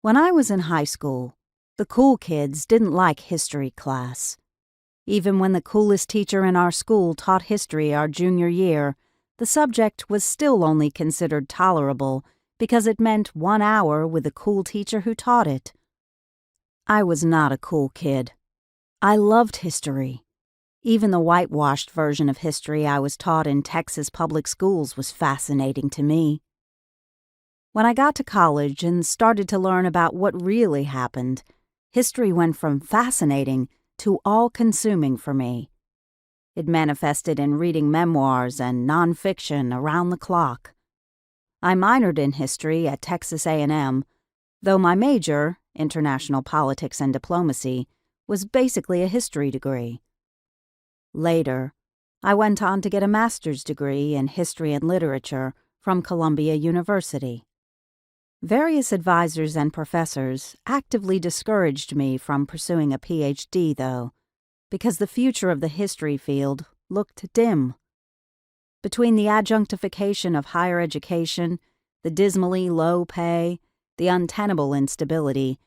When I was in high school, the cool kids didn't like history class. Even when the coolest teacher in our school taught history our junior year, the subject was still only considered tolerable because it meant 1 hour with a cool teacher who taught it. I was not a cool kid. I loved history. Even the whitewashed version of history I was taught in Texas public schools was fascinating to me. When I got to college and started to learn about what really happened, history went from fascinating to all-consuming for me. It manifested in reading memoirs and nonfiction around the clock. I minored in history at Texas A&M, though my major, international politics and diplomacy, was basically a history degree. Later, I went on to get a master's degree in history and literature from Columbia University. Various advisors and professors actively discouraged me from pursuing a PhD, though, because the future of the history field looked dim. Between the adjunctification of higher education, the dismally low pay, the untenable instability,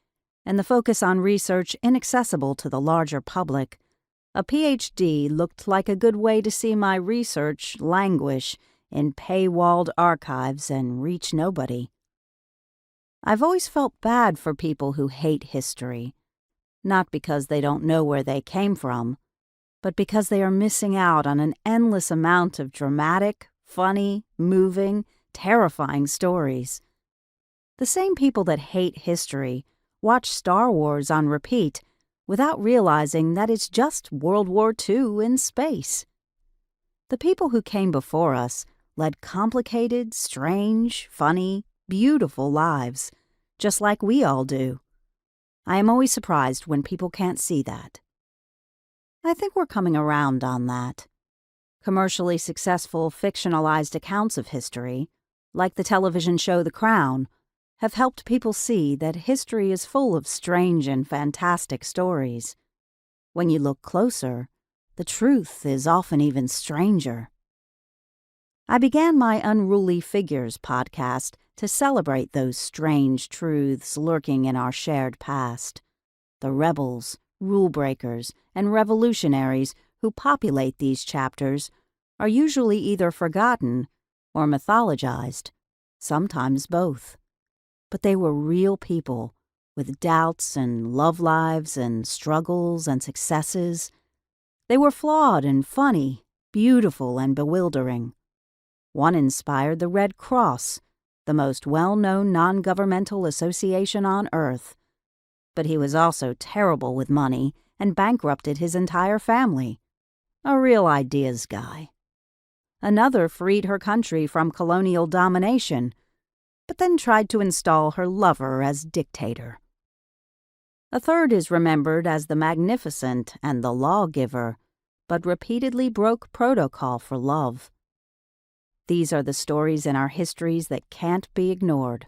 and the focus on research inaccessible to the larger public, a PhD looked like a good way to see my research languish in paywalled archives and reach nobody. I've always felt bad for people who hate history, not because they don't know where they came from, but because they are missing out on an endless amount of dramatic, funny, moving, terrifying stories. The same people that hate history watch Star Wars on repeat without realizing that it's just World War II in space. The people who came before us led complicated, strange, funny, beautiful lives, just like we all do. I am always surprised when people can't see that. I think we're coming around on that. Commercially successful fictionalized accounts of history, like the television show The Crown, have helped people see that history is full of strange and fantastic stories. When you look closer, the truth is often even stranger. I began my Unruly Figures podcast to celebrate those strange truths lurking in our shared past. The rebels, rule breakers, and revolutionaries who populate these chapters are usually either forgotten or mythologized, sometimes both. But they were real people, with doubts and love lives and struggles and successes. They were flawed and funny, beautiful and bewildering. One inspired the Red Cross, the most well-known non-governmental association on Earth. But he was also terrible with money and bankrupted his entire family. A real ideas guy. Another freed her country from colonial domination, but then tried to install her lover as dictator. A third is remembered as the magnificent and the lawgiver, but repeatedly broke protocol for love. These are the stories in our histories that can't be ignored.